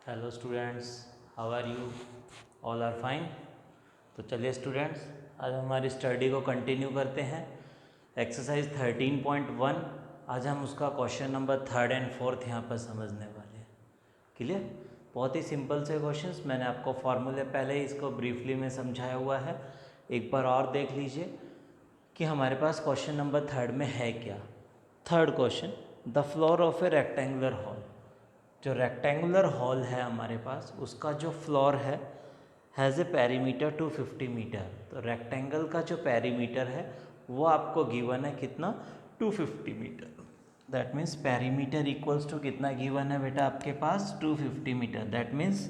Hello students, how are you? All are fine. तो चलिए students, आज हमारी स्टडी को कंटिन्यू करते हैं। एक्सरसाइज 13.1, आज हम उसका question number 3rd and 4th यहाँ पर समझने वाले हैं। क्लियर? बहुत ही सिंपल से क्वेश्चंस, मैंने आपको फॉर्मूले पहले ही इसको ब्रीफली में समझाया हुआ है। एक बार और देख लीजिए कि हमारे पास क्वेश्चन नंबर 3rd में है क्या। Third question, the floor of A rectangular hall. जो रेक्टेंगुलर हॉल है हमारे पास, उसका जो फ्लोर है हैज़ ए पेरीमीटर 250 मीटर। तो रेक्टेंगल का जो पेरीमीटर है वो आपको गिवन है कितना, 250 metre. That means perimeter equals to कितना गिवन है बेटा आपके पास, 250 metre. That means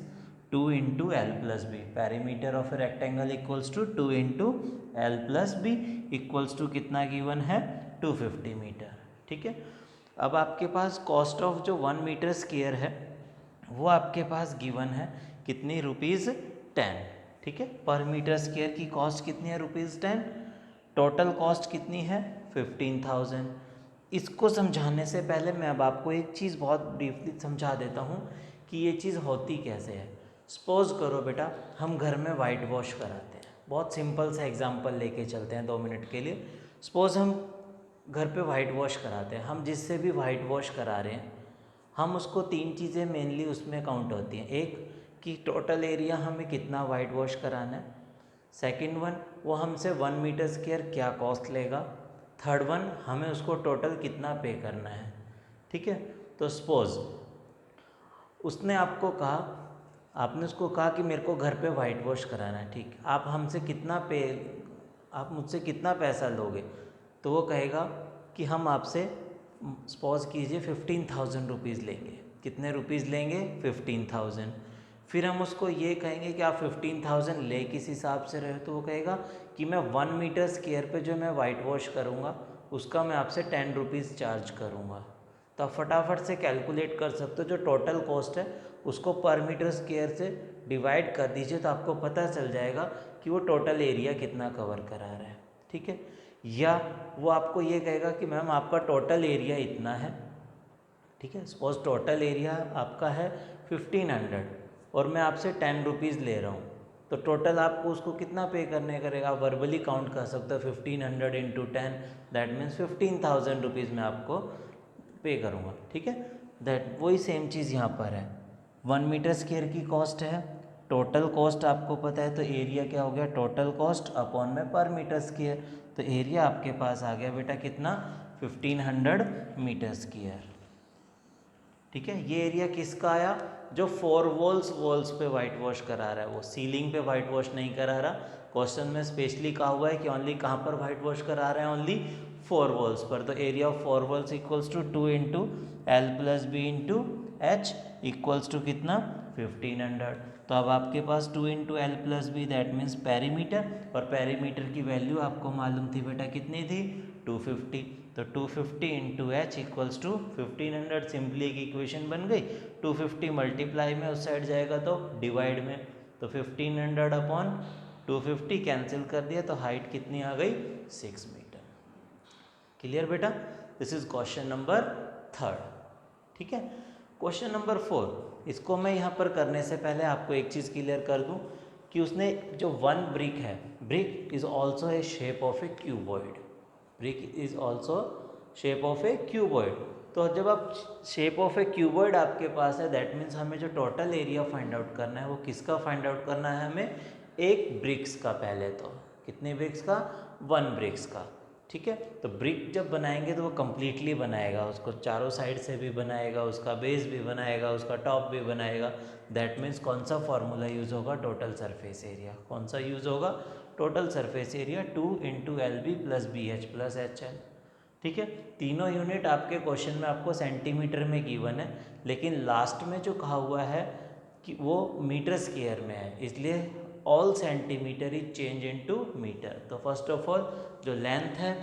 2 into L plus B. Perimeter of a rectangle equals to 2 into L plus B equals to कितना गिवन है, 250 मीटर। ठीक है। अब आपके पास कॉस्ट ऑफ जो 1 मीटर स्क्वायर है वो आपके पास गिवन है कितनी, ₹10। ठीक है। पर मीटर स्क्वायर की कॉस्ट कितनी है, ₹10। टोटल कॉस्ट कितनी है, 15,000। इसको समझाने से पहले मैं अब आपको एक चीज़ बहुत ब्रीफली समझा देता हूँ कि ये चीज़ होती कैसे है। सपोज करो बेटा, हम घर में वाइट वॉश कराते हैं। बहुत सिंपल सा एग्जांपल लेके चलते हैं 2 मिनट के लिए। सपोज हम घर पे वाइट वॉश कराते हैं। हम जिससे भी वाइट वॉश करा रहे हैं, हम उसको 3 चीज़ें मेनली उसमें काउंट होती हैं। एक कि टोटल एरिया हमें कितना वाइट वॉश कराना है। सेकंड वन, वो हमसे 1 मीटर स्क्वायर क्या कॉस्ट लेगा। थर्ड वन, हमें उसको टोटल कितना पे करना है। ठीक है। तो सपोज उसने आपको कहा, आपने उसको कहा कि मेरे को घर पे वाइट वॉश कराना है। ठीक, आप हमसे कितना पे, आप मुझसे कितना पैसा लोगे। तो वो कहेगा कि हम आपसे, सपोज कीजिए 15,000 रुपीज़ लेंगे। कितने रुपीज़ लेंगे, 15,000। फिर हम उसको ये कहेंगे कि आप 15,000 ले किस हिसाब से रहे हो। तो वो कहेगा कि मैं 1 मीटर स्क्वायर पे जो मैं वाइट वॉश करूँगा उसका मैं आपसे 10 रुपीज़ चार्ज करूँगा। तो आप फटाफट से कैलकुलेट कर सकते हो, जो टोटल कॉस्ट है उसको पर मीटर स्क्वायर से डिवाइड कर दीजिए तो आपको पता चल जाएगा कि वो टोटल एरिया कितना कवर करा रहा है। ठीक है। या वो आपको ये कहेगा कि मैम आपका टोटल एरिया इतना है। ठीक है। सपोज टोटल एरिया आपका है 1500 और मैं आपसे 10 रुपीज़ ले रहा हूँ। तो टोटल आपको उसको कितना पे करने करेगा, आप वर्बली काउंट कर सकते हो। 1500 इंटू 10, दैट मीन्स 15,000 रुपीज़ मैं आपको पे करूँगा। ठीक है। दैट वही सेम चीज़ यहाँ पर है। 1 मीटर स्क्वायर की कॉस्ट है, टोटल कॉस्ट आपको पता है, तो एरिया क्या हो गया, टोटल कॉस्ट अपॉन में पर मीटर स्क्वायर। तो एरिया आपके पास आ गया बेटा कितना, 1500 मीटर स्क्वायर। ठीक है। ये एरिया किसका आया, जो 4 वॉल्स पे वाइट वॉश करा रहा है, वो सीलिंग पे वाइट वॉश नहीं करा रहा। क्वेश्चन में स्पेशली कहा हुआ है कि ओनली कहाँ पर वाइट वॉश करा रहे हैं, ओनली 4 वॉल्स पर। तो area of 4 walls equals to 2 into L plus B into H equals to कितना, 1500। तो अब आपके पास 2 into L plus B, that means perimeter, और पेरीमीटर की वैल्यू आपको मालूम थी बेटा कितनी थी, 250। तो 250 into H equals to 1500। Simply एक इक्वेशन बन गई। 250 मल्टीप्लाई में उस साइड जाएगा तो डिवाइड में, तो 1500 अपॉन 250 कैंसिल कर दिया, तो हाइट कितनी आ गई, 6 मीटर। क्लियर बेटा? This is question number 3rd। ठीक है। क्वेश्चन नंबर 4, इसको मैं यहाँ पर करने से पहले आपको एक चीज़ क्लियर कर दूँ कि उसने जो 1 ब्रिक है, brick is also A shape of A cuboid. Brick is also shape of A cuboid. तो जब आप शेप ऑफ ए क्यूबॉइड आपके पास है, दैट मीन्स हमें जो टोटल एरिया फाइंड आउट करना है वो किसका फाइंड आउट करना है, हमें एक ब्रिक्स का। पहले तो कितने ब्रिक्स का, 1 ब्रिक्स का। ठीक है। तो ब्रिक जब बनाएंगे तो वो कम्प्लीटली बनाएगा, उसको चारों साइड से भी बनाएगा, उसका बेस भी बनाएगा, उसका टॉप भी बनाएगा। दैट मीन्स कौन सा फॉर्मूला यूज़ होगा, टोटल सरफेस एरिया। कौन सा यूज़ होगा, total surface area 2 into L B plus B H plus H L. ठीक है। तीनों यूनिट आपके क्वेश्चन में आपको सेंटीमीटर में गिवन है, लेकिन लास्ट में जो कहा हुआ है कि वो मीटर स्क्वायर में है, इसलिए all centimetre is change into metre. तो फर्स्ट ऑफ ऑल जो लेंथ है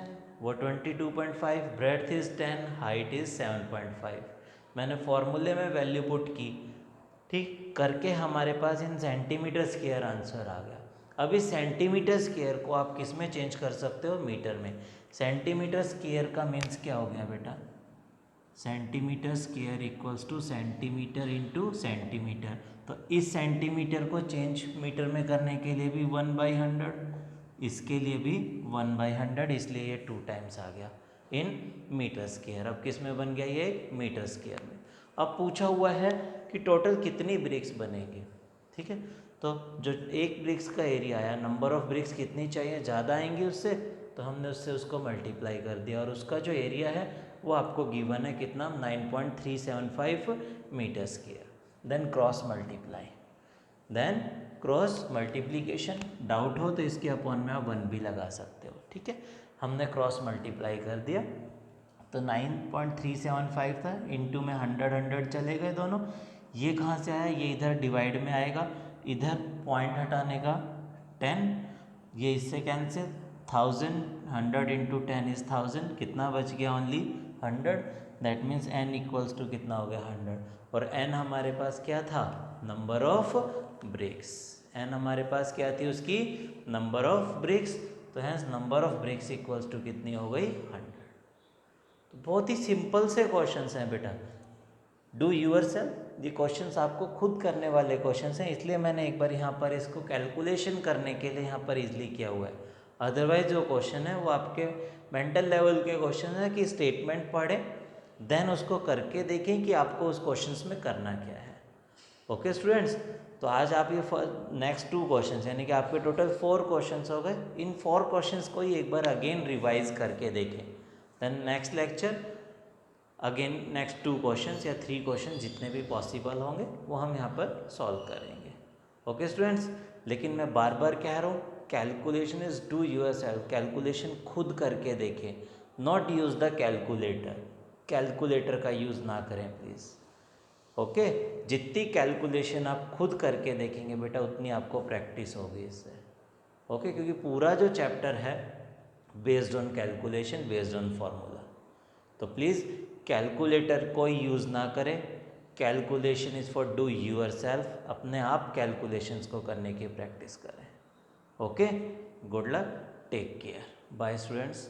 वो 22.5, ब्रेड्थ इज 10, हाइट इज 7.5। मैंने फॉर्मूले में वैल्यू पुट की, ठीक करके हमारे पास इन सेंटीमीटर स्क्वायर आंसर आ गया। अब इस सेंटीमीटर स्क्वायर को आप किस में चेंज कर सकते हो, मीटर में। सेंटीमीटर स्क्वायर का मीन्स क्या हो गया बेटा, centimetre square equals two centimetre into centimetre. तो इस सेंटीमीटर को चेंज मीटर में करने के लिए भी 1/100, इसके लिए भी 1/100, इसलिए ये 2 टाइम्स आ गया इन मीटर स्क्वायर। अब किस में बन गया ये? मीटर स्क्वायर में। अब पूछा हुआ है कि टोटल कितनी ब्रिक्स बनेगी, ठीक है। तो जो एक ब्रिक्स का एरिया आया, नंबर ऑफ ब्रिक्स कितनी चाहिए, ज़्यादा आएंगी उससे, तो हमने उससे उसको मल्टीप्लाई कर दिया और उसका जो एरिया है वो आपको गिवन है कितना, 9.375 metre square. Then cross multiply, then cross multiplication. Doubt हो तो इसके अपॉन में आप 1 भी लगा सकते हो, ठीक है। हमने क्रॉस मल्टीप्लाई कर दिया तो 9.375 था, इनटू में 100 चले गए दोनों। ये कहाँ से आया? ये इधर डिवाइड में आएगा, इधर पॉइंट हटाने का 10, ये इससे कैंसिल, 1000, 100 इंटू 10 इज 1000, कितना बच गया? Only 100। That means n equals to कितना हो गया? 100। और n हमारे पास क्या था? Number of BRICS. n हमारे पास क्या थी उसकी? Number of bricks. तो hence number of bricks equals to कितनी हो गई? 100। तो बहुत ही सिंपल से क्वेश्चंस हैं बेटा, डू योरसेल्फ। ये क्वेश्चंस आपको खुद करने वाले क्वेश्चंस हैं, इसलिए मैंने एक बार यहाँ पर इसको कैलकुलेशन करने के लिए यहाँ पर इजली किया हुआ है। अदरवाइज जो क्वेश्चन है वो आपके मेंटल लेवल के क्वेश्चन है कि स्टेटमेंट पढ़ें, देन उसको करके देखें कि आपको उस क्वेश्चंस में करना क्या है। ओके स्टूडेंट्स, तो आज आप ये नेक्स्ट 2 क्वेश्चंस यानी कि आपके टोटल 4 क्वेश्चंस हो गए। इन 4 क्वेश्चंस को ही एक बार अगेन रिवाइज करके देखें, then next lecture again next 2 questions या 3 क्वेश्चन जितने भी पॉसिबल होंगे वो हम यहाँ पर सॉल्व करेंगे। ओके स्टूडेंट्स, लेकिन मैं बार बार कह रहा हूँ, calculation is do yourself. Calculation खुद करके देखें, not use the calculator. Calculator का यूज़ ना करें प्लीज़। ओके, जितनी कैलकुलेशन आप खुद करके देखेंगे बेटा उतनी आपको प्रैक्टिस होगी इससे। ओके, क्योंकि पूरा जो चैप्टर है based on calculation, based on formula. तो प्लीज़ कैलकुलेटर कोई यूज़ ना करें। Calculation is for do yourself. अपने आप कैलकुलेशंस को करने की प्रैक्टिस करें। Okay, good luck, take care, bye students.